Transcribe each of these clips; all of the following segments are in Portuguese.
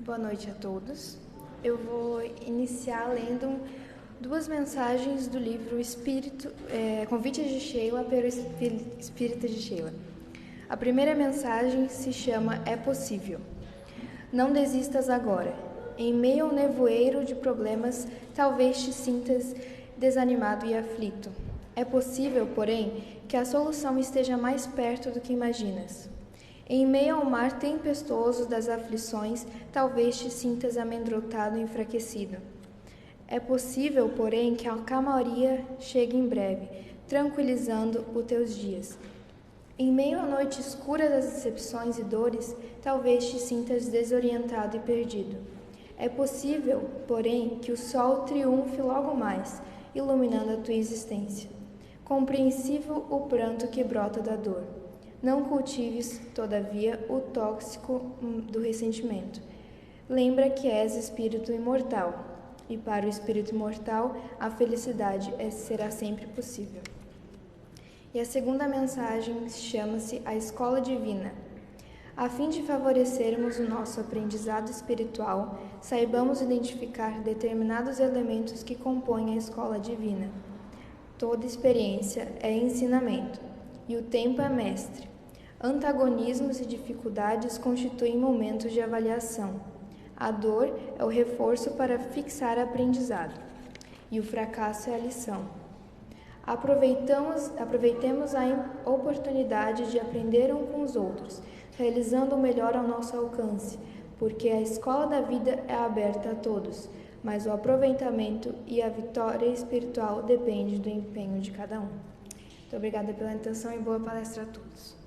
Boa noite a todos. Eu vou iniciar lendo duas mensagens do livro Convites de Sheila para o Espírita de Sheila. A primeira mensagem se chama É Possível. Não desistas agora. Em meio ao nevoeiro de problemas, talvez te sintas desanimado e aflito. É possível, porém, que a solução esteja mais perto do que imaginas. Em meio ao mar tempestuoso das aflições, talvez te sintas amedrontado e enfraquecido. É possível, porém, que a calmaria chegue em breve, tranquilizando os teus dias. Em meio à noite escura das decepções e dores, talvez te sintas desorientado e perdido. É possível, porém, que o sol triunfe logo mais, iluminando a tua existência. Compreensível o pranto que brota da dor. Não cultives, todavia, o tóxico do ressentimento. Lembra que és espírito imortal, e para o espírito imortal, a felicidade será sempre possível. E a segunda mensagem chama-se A Escola Divina. A fim de favorecermos o nosso aprendizado espiritual, saibamos identificar determinados elementos que compõem a escola divina. Toda experiência é ensinamento, e o tempo é mestre. Antagonismos e dificuldades constituem momentos de avaliação. A dor é o reforço para fixar aprendizado, e o fracasso é a lição. Aproveitemos a oportunidade de aprender uns com os outros, realizando o melhor ao nosso alcance, porque a escola da vida é aberta a todos, mas o aproveitamento e a vitória espiritual depende do empenho de cada um. Muito obrigada pela atenção e boa palestra a todos.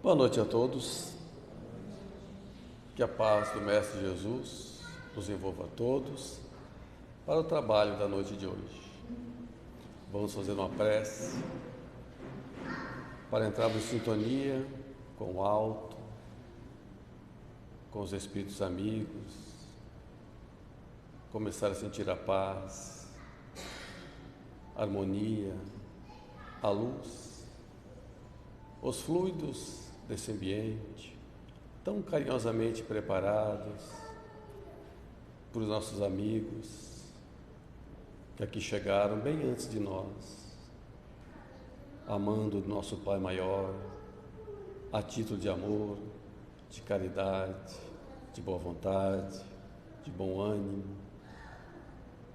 Boa noite a todos, que a paz do Mestre Jesus nos envolva a todos para o trabalho da noite de hoje. Vamos fazer uma prece para entrarmos em sintonia com o alto, com os espíritos amigos, começar a sentir a paz, a harmonia, a luz, os fluidos desse ambiente, tão carinhosamente preparados por nossos amigos que aqui chegaram bem antes de nós, amando o nosso Pai Maior, a título de amor, de caridade, de boa vontade, de bom ânimo.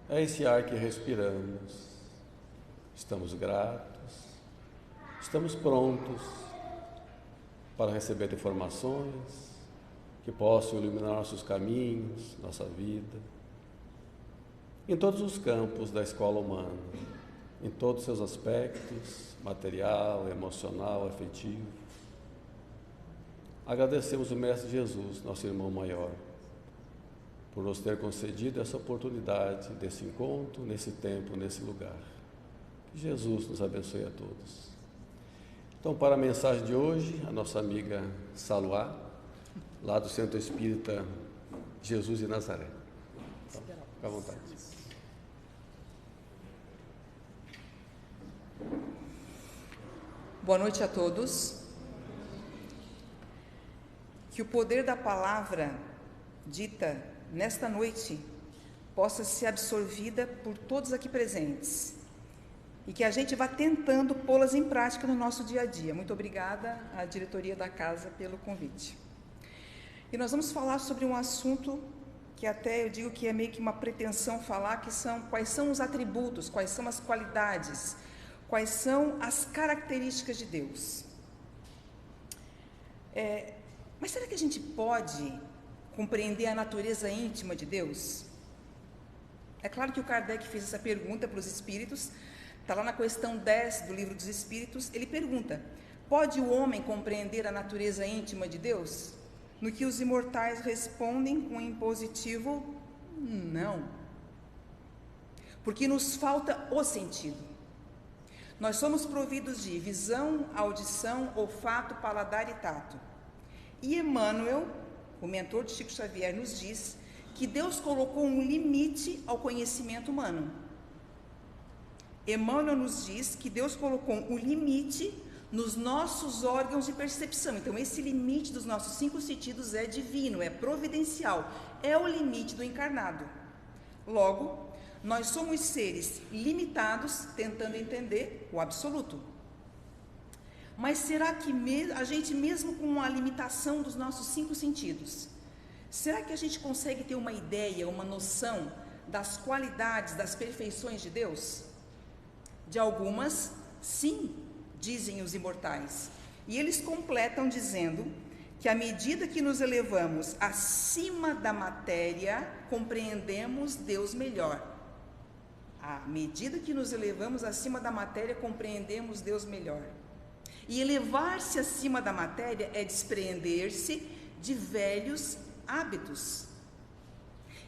É esse ar que respiramos. Estamos gratos, estamos prontos para receber informações que possam iluminar nossos caminhos, nossa vida, em todos os campos da escola humana, em todos os seus aspectos, material, emocional, afetivo. Agradecemos o Mestre Jesus, nosso irmão maior, por nos ter concedido essa oportunidade desse encontro, nesse tempo, nesse lugar. Que Jesus nos abençoe a todos. Então, para a mensagem de hoje, a nossa amiga Saluá, lá do Centro Espírita Jesus de Nazaré. Então, fica à vontade. Boa noite a todos. Que o poder da palavra dita nesta noite possa ser absorvida por todos aqui presentes e que a gente vá tentando pô-las em prática no nosso dia a dia. Muito obrigada à diretoria da casa pelo convite. E nós vamos falar sobre um assunto que até eu digo que é meio que uma pretensão falar, que são quais são os atributos, quais são as qualidades, quais são as características de Deus. Mas será que a gente pode compreender a natureza íntima de Deus? É claro que o Kardec fez essa pergunta para os espíritos, está lá na questão 10 do Livro dos Espíritos. Ele pergunta: pode o homem compreender a natureza íntima de Deus? No que os imortais respondem com um impositivo: não. Porque nos falta o sentido. Nós somos providos de visão, audição, olfato, paladar e tato. E Emmanuel, o mentor de Chico Xavier, nos diz que Deus colocou um limite ao conhecimento humano. Emmanuel nos diz que Deus colocou um limite nos nossos órgãos de percepção. Então, esse limite dos nossos 5 sentidos é divino, é providencial, é o limite do encarnado. Logo, nós somos seres limitados, tentando entender o absoluto. Mas será que a gente, mesmo com a limitação dos nossos 5 sentidos, será que a gente consegue ter uma ideia, uma noção das qualidades, das perfeições de Deus? De algumas, sim, dizem os imortais. E eles completam dizendo que à medida que nos elevamos acima da matéria, compreendemos Deus melhor. À medida que nos elevamos acima da matéria, compreendemos Deus melhor. E elevar-se acima da matéria é despreender-se de velhos hábitos.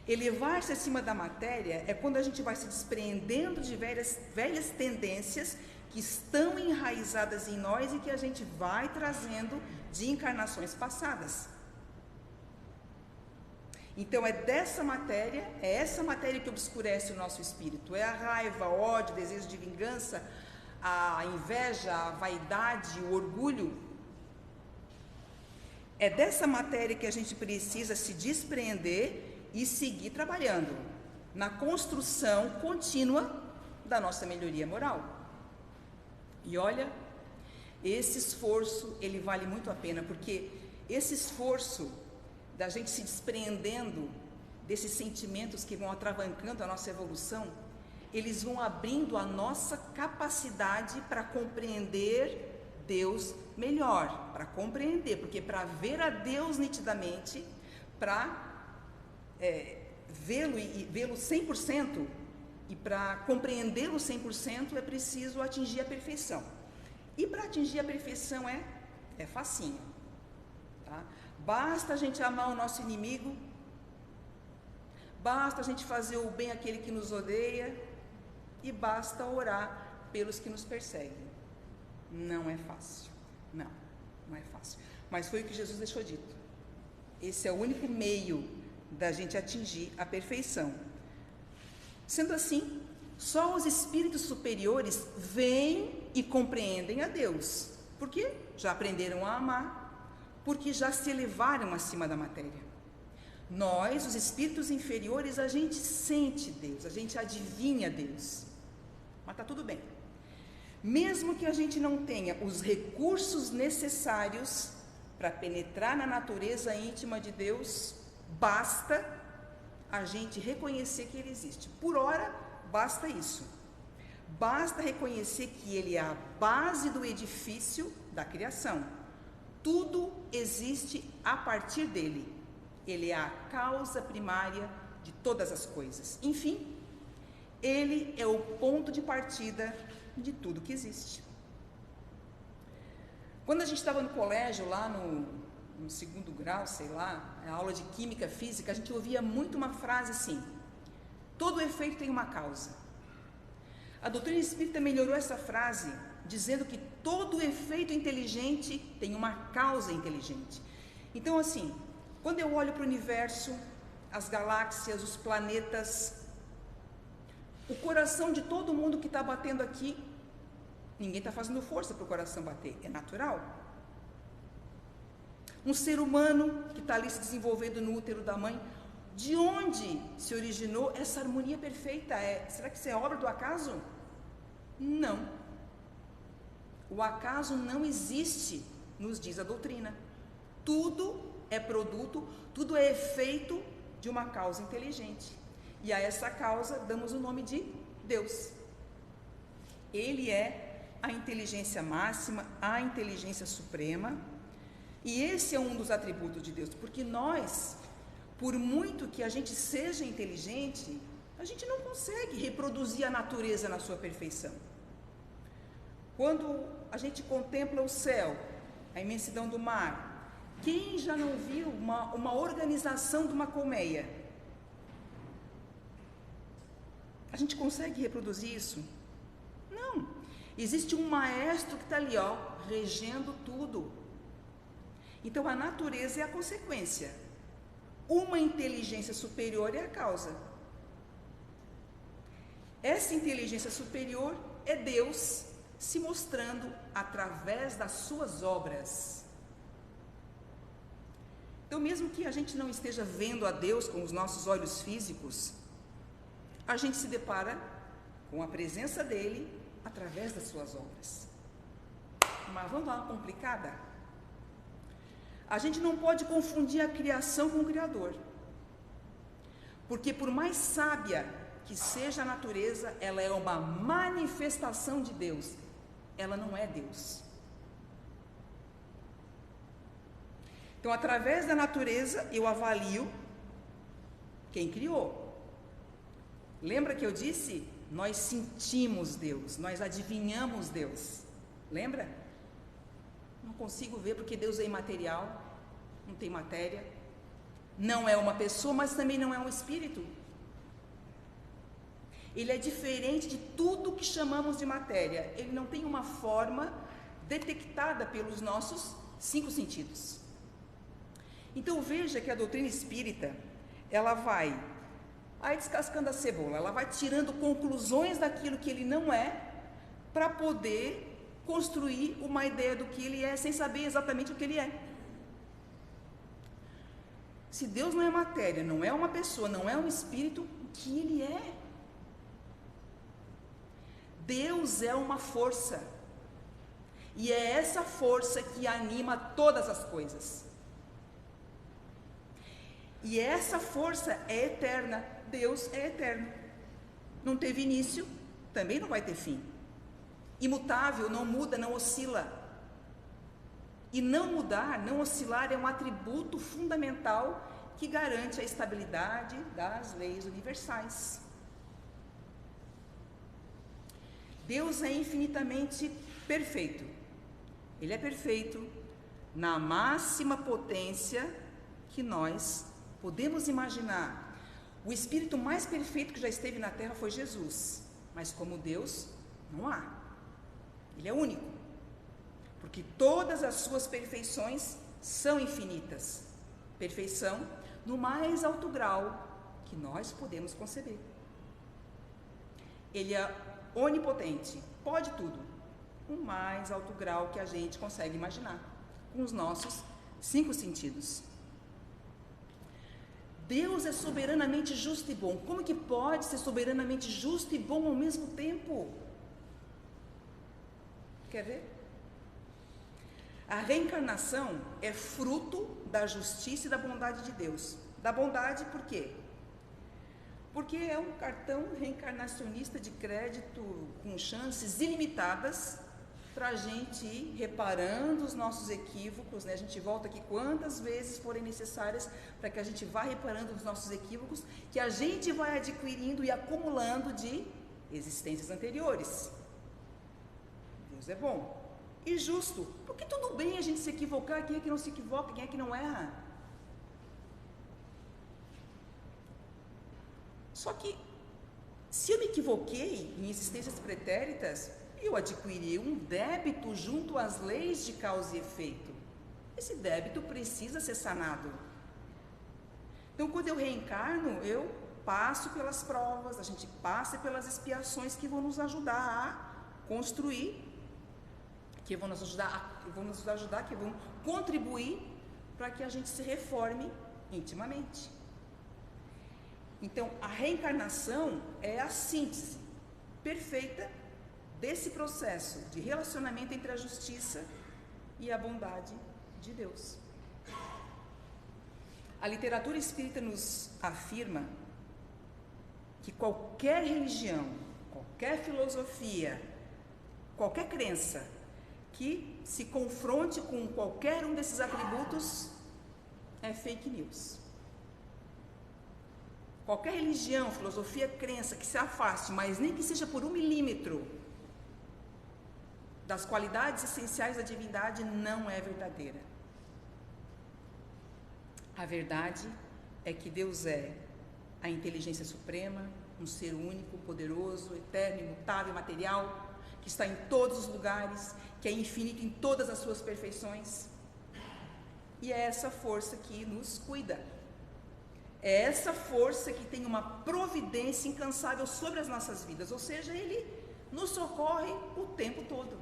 Elevar-se acima da matéria é quando a gente vai se despreendendo de velhas tendências que estão enraizadas em nós e que a gente vai trazendo de encarnações passadas. Então é essa matéria que obscurece o nosso espírito. É a raiva, o ódio, o desejo de vingança, a inveja, a vaidade, o orgulho. É dessa matéria que a gente precisa se despreender e seguir trabalhando na construção contínua da nossa melhoria moral. E olha, esse esforço, ele vale muito a pena, porque esse esforço da gente se despreendendo desses sentimentos que vão atravancando a nossa evolução, eles vão abrindo a nossa capacidade para compreender Deus melhor, para compreender, porque para ver a Deus nitidamente, para vê-lo 100%, e para compreendê-lo 100% é preciso atingir a perfeição. E para atingir a perfeição é facinho, tá? Basta a gente amar o nosso inimigo, basta a gente fazer o bem àquele que nos odeia, e basta orar pelos que nos perseguem. Não é fácil, não é fácil. Mas foi o que Jesus deixou dito. Esse é o único meio da gente atingir a perfeição. Sendo assim, só os espíritos superiores veem e compreendem a Deus, porque já aprenderam a amar, porque já se elevaram acima da matéria. Nós, os espíritos inferiores, a gente sente Deus, a gente adivinha Deus, mas está tudo bem. Mesmo que a gente não tenha os recursos necessários para penetrar na natureza íntima de Deus, basta a gente reconhecer que Ele existe. Por ora, basta isso. Basta reconhecer que Ele é a base do edifício da criação. Tudo existe a partir dEle. Ele é a causa primária de todas as coisas. Enfim, Ele é o ponto de partida de tudo que existe. Quando a gente estava no colégio, lá no segundo grau, sei lá, a aula de química física, a gente ouvia muito uma frase assim: todo efeito tem uma causa. A doutrina espírita melhorou essa frase, dizendo que todo efeito inteligente tem uma causa inteligente. Então, assim, quando eu olho para o universo, as galáxias, os planetas, o coração de todo mundo que está batendo aqui, ninguém está fazendo força para o coração bater, é natural. Um ser humano que está ali se desenvolvendo no útero da mãe, de onde se originou essa harmonia perfeita? Será que isso é obra do acaso? Não. O acaso não existe, nos diz a doutrina. Tudo é produto, tudo é efeito de uma causa inteligente. E a essa causa damos o nome de Deus. Ele é a inteligência máxima, a inteligência suprema. E esse é um dos atributos de Deus, porque nós, por muito que a gente seja inteligente, a gente não consegue reproduzir a natureza na sua perfeição. Quando a gente contempla o céu, a imensidão do mar, quem já não viu uma organização de uma colmeia? A gente consegue reproduzir isso? Não. Existe um maestro que está ali, regendo tudo. Então a natureza é a consequência. Uma inteligência superior é a causa. Essa inteligência superior é Deus se mostrando através das suas obras. Então, mesmo que a gente não esteja vendo a Deus com os nossos olhos físicos, a gente se depara com a presença dele através das suas obras. Mas vamos dar uma complicada? A gente não pode confundir a criação com o Criador. Porque por mais sábia que seja a natureza, ela é uma manifestação de Deus. Ela não é Deus. Então, através da natureza, eu avalio quem criou. Lembra que eu disse? Nós sentimos Deus, nós adivinhamos Deus. Lembra? Não consigo ver porque Deus é imaterial, não tem matéria. Não é uma pessoa, mas também não é um espírito. Ele é diferente de tudo que chamamos de matéria. Ele não tem uma forma detectada pelos nossos 5 sentidos. Então veja que a doutrina espírita, ela vai descascando a cebola, ela vai tirando conclusões daquilo que ele não é, para poder construir uma ideia do que ele é, sem saber exatamente o que ele é. Se Deus não é matéria, não é uma pessoa, não é um espírito, o que ele é? Deus é uma força, e é essa força que anima todas as coisas. E essa força é eterna. Deus é eterno. Não teve início, também não vai ter fim. Imutável, não muda, não oscila. E não mudar, não oscilar é um atributo fundamental que garante a estabilidade das leis universais. Deus é infinitamente perfeito. Ele é perfeito na máxima potência que nós podemos imaginar. O espírito mais perfeito que já esteve na Terra foi Jesus. Mas como Deus, não há. Ele é único. Porque todas as suas perfeições são infinitas. Perfeição no mais alto grau que nós podemos conceber. Ele é onipotente, pode tudo. O mais alto grau que a gente consegue imaginar, com os nossos 5 sentidos. Deus é soberanamente justo e bom. Como que pode ser soberanamente justo e bom ao mesmo tempo? Quer ver? A reencarnação é fruto da justiça e da bondade de Deus. Da bondade por quê? Porque é um cartão reencarnacionista de crédito com chances ilimitadas para a gente ir reparando os nossos equívocos, né? A gente volta aqui quantas vezes forem necessárias para que a gente vá reparando os nossos equívocos, que a gente vai adquirindo e acumulando de existências anteriores. Deus é bom e justo, porque tudo bem a gente se equivocar. Quem é que não se equivoca? Quem é que não erra? Só que, se eu me equivoquei em existências pretéritas, eu adquiri um débito junto às leis de causa e efeito. Esse débito precisa ser sanado. Então, quando eu reencarno, eu passo pelas provas, a gente passa pelas expiações que vão nos ajudar a construir, que vão nos ajudar, que vão contribuir para que a gente se reforme intimamente. Então, a reencarnação é a síntese perfeita desse processo de relacionamento entre a justiça e a bondade de Deus. A literatura espírita nos afirma que qualquer religião, qualquer filosofia, qualquer crença que se confronte com qualquer um desses atributos é fake news. Qualquer religião, filosofia, crença que se afaste, mas nem que seja por 1 milímetro, das qualidades essenciais da divindade, não é verdadeira. A verdade é que Deus é a inteligência suprema, um ser único, poderoso, eterno, imutável, material, que está em todos os lugares, que é infinito em todas as suas perfeições. E é essa força que nos cuida. É essa força que tem uma providência incansável sobre as nossas vidas, ou seja, Ele nos socorre o tempo todo.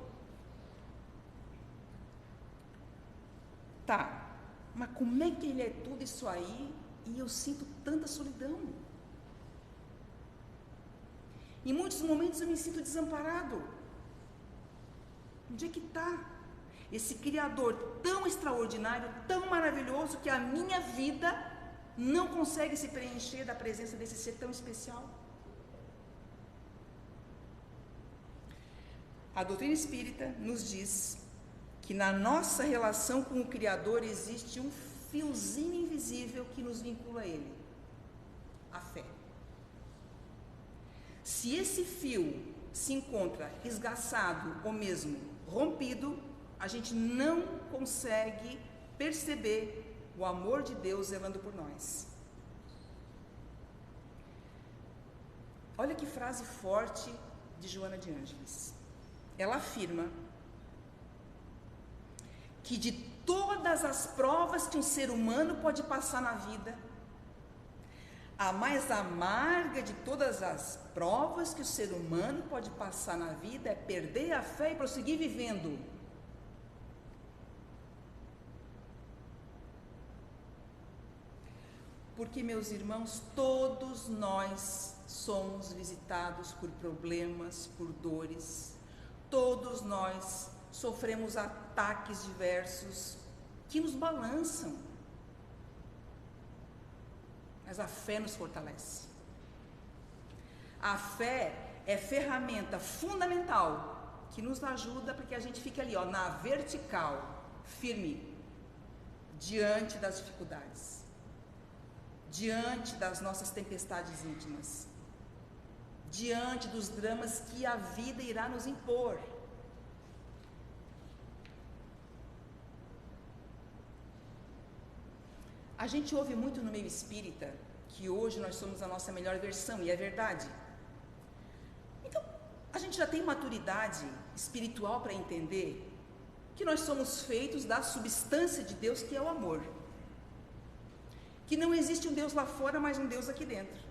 Tá, mas como é que Ele é tudo isso aí e eu sinto tanta solidão? Em muitos momentos eu me sinto desamparado. Onde é que está esse Criador tão extraordinário, tão maravilhoso, que a minha vida não consegue se preencher da presença desse ser tão especial? A doutrina espírita nos diz que na nossa relação com o Criador existe um fiozinho invisível que nos vincula a Ele, a fé. Se esse fio se encontra esgaçado ou mesmo rompido, a gente não consegue perceber o amor de Deus zelando por nós. Olha que frase forte de Joana de Ângeles. Ela afirma que de todas as provas que um ser humano pode passar na vida, a mais amarga de todas as provas que o ser humano pode passar na vida é perder a fé e prosseguir vivendo. Porque, meus irmãos, todos nós somos visitados por problemas, por dores. Todos nós sofremos ataques diversos que nos balançam. Mas a fé nos fortalece. A fé é ferramenta fundamental que nos ajuda para que a gente fique ali, na vertical, firme, diante das dificuldades, diante das nossas tempestades íntimas, diante dos dramas que a vida irá nos impor. A gente ouve muito no meio espírita que hoje nós somos a nossa melhor versão, e é verdade. Então, a gente já tem maturidade espiritual para entender que nós somos feitos da substância de Deus, que é o amor. Que não existe um Deus lá fora, mas um Deus aqui dentro.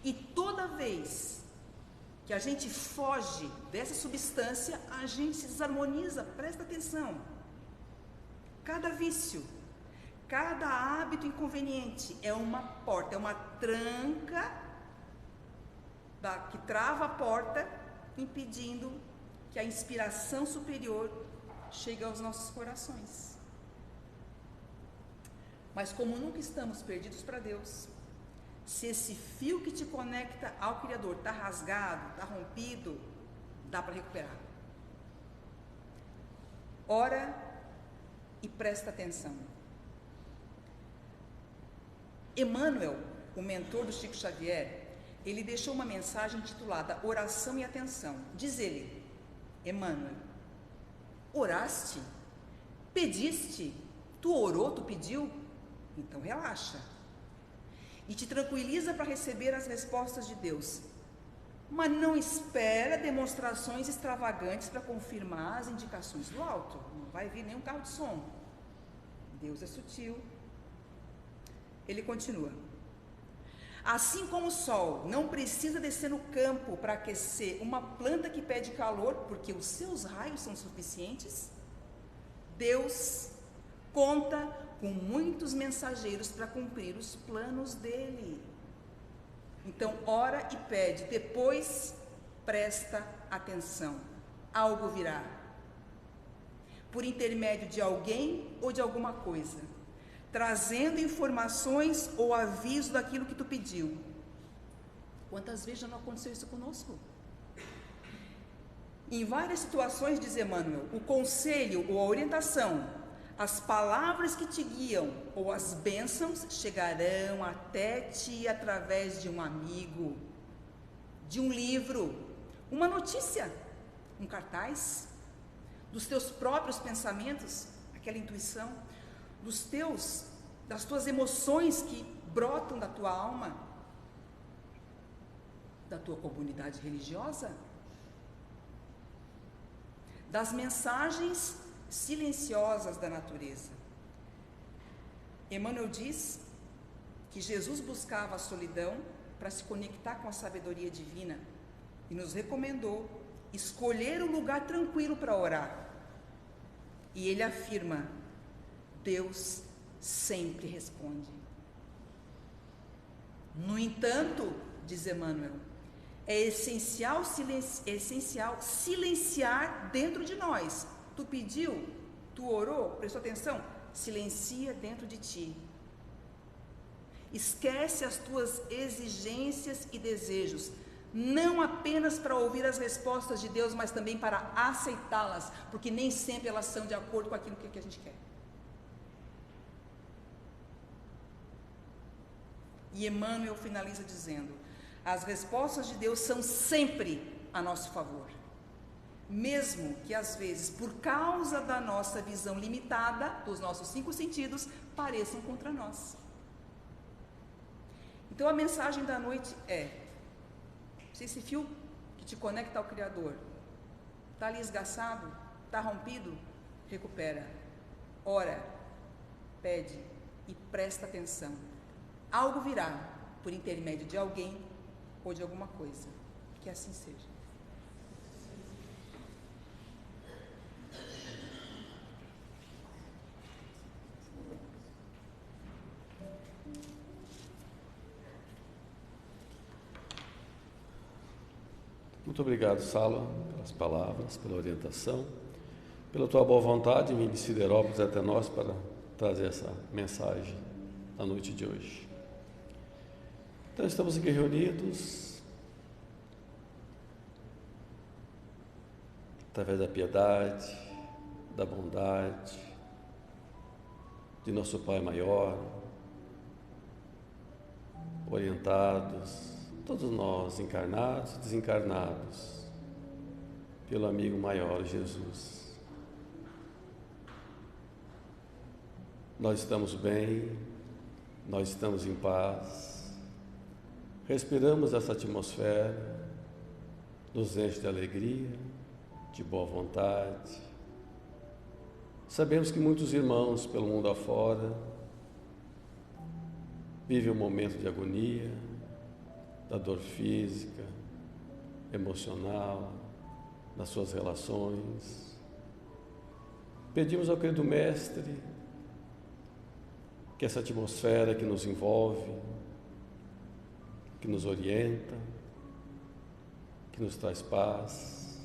E toda vez que a gente foge dessa substância, a gente se desarmoniza. Presta atenção. Cada vício, cada hábito inconveniente é uma porta, é uma tranca que trava a porta, impedindo que a inspiração superior chegue aos nossos corações. Mas como nunca estamos perdidos para Deus, se esse fio que te conecta ao Criador está rasgado, está rompido, dá para recuperar. Ora e presta atenção. Emmanuel, o mentor do Chico Xavier, ele deixou uma mensagem intitulada Oração e Atenção. Diz ele, Emmanuel: oraste? Pediste? Tu orou, tu pediu? Então relaxa. E te tranquiliza para receber as respostas de Deus. Mas não espera demonstrações extravagantes para confirmar as indicações do alto. Não vai vir nenhum carro de som. Deus é sutil. Ele continua: assim como o sol não precisa descer no campo para aquecer uma planta que pede calor, porque os seus raios são suficientes, Deus conta com muitos mensageiros para cumprir os planos dele. Então, ora e pede, depois presta atenção. Algo virá. Por intermédio de alguém ou de alguma coisa, trazendo informações ou aviso daquilo que tu pediu. Quantas vezes já não aconteceu isso conosco? Em várias situações, diz Emmanuel, o conselho ou a orientação, as palavras que te guiam ou as bênçãos chegarão até ti através de um amigo, de um livro, uma notícia, um cartaz, dos teus próprios pensamentos, aquela intuição, das tuas emoções que brotam da tua alma, da tua comunidade religiosa, das mensagens silenciosas da natureza. Emmanuel diz que Jesus buscava a solidão para se conectar com a sabedoria divina e nos recomendou escolher um lugar tranquilo para orar. E ele afirma: Deus sempre responde. No entanto, diz Emmanuel, é essencial silenciar dentro de nós. Tu pediu, tu orou, prestou atenção? Silencia dentro de ti. Esquece as tuas exigências e desejos, não apenas para ouvir as respostas de Deus, mas também para aceitá-las, porque nem sempre elas são de acordo com aquilo que a gente quer. E Emmanuel finaliza dizendo: as respostas de Deus são sempre a nosso favor, mesmo que às vezes, por causa da nossa visão limitada, dos nossos 5 sentidos, pareçam contra nós. Então a mensagem da noite é: se esse fio que te conecta ao Criador está ali esgaçado, está rompido, recupera, ora, pede e presta atenção. Algo virá por intermédio de alguém ou de alguma coisa. Que assim seja. Muito obrigado, Sala, pelas palavras, pela orientação, pela tua boa vontade em vir de Siderópolis até nós para trazer essa mensagem na noite de hoje. Então, estamos aqui reunidos através da piedade, da bondade, de nosso Pai Maior, orientados, todos nós, encarnados e desencarnados, pelo amigo maior, Jesus. Nós estamos bem, nós estamos em paz, respiramos essa atmosfera, nos enche de alegria, de boa vontade. Sabemos que muitos irmãos pelo mundo afora vivem um momento de agonia, da dor física, emocional, nas suas relações. Pedimos ao querido Mestre que essa atmosfera que nos envolve, que nos orienta, que nos traz paz,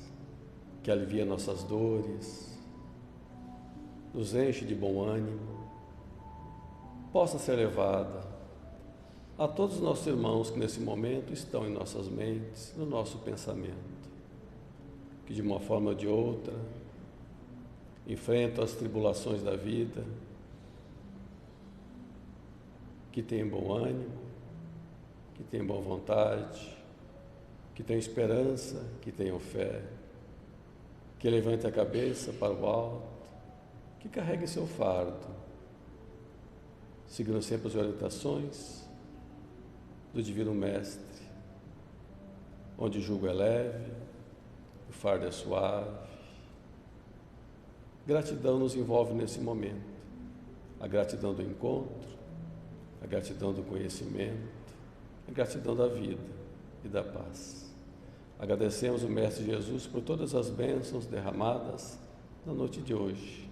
que alivia nossas dores, nos enche de bom ânimo, possa ser levada a todos os nossos irmãos que nesse momento estão em nossas mentes, no nosso pensamento. que de uma forma ou de outra enfrentam as tribulações da vida, que têm bom ânimo, que têm boa vontade, que tenham esperança, que tenham fé, que levante a cabeça para o alto, que carregue seu fardo, seguindo sempre as orientações do Divino Mestre, onde o jugo é leve, o fardo é suave. Gratidão nos envolve nesse momento, a gratidão do encontro, a gratidão do conhecimento, a gratidão da vida e da paz. Agradecemos o Mestre Jesus por todas as bênçãos derramadas na noite de hoje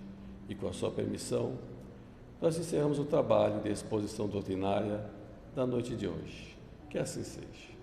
e, com a sua permissão, nós encerramos o trabalho de exposição doutrinária da noite de hoje. Que assim seja.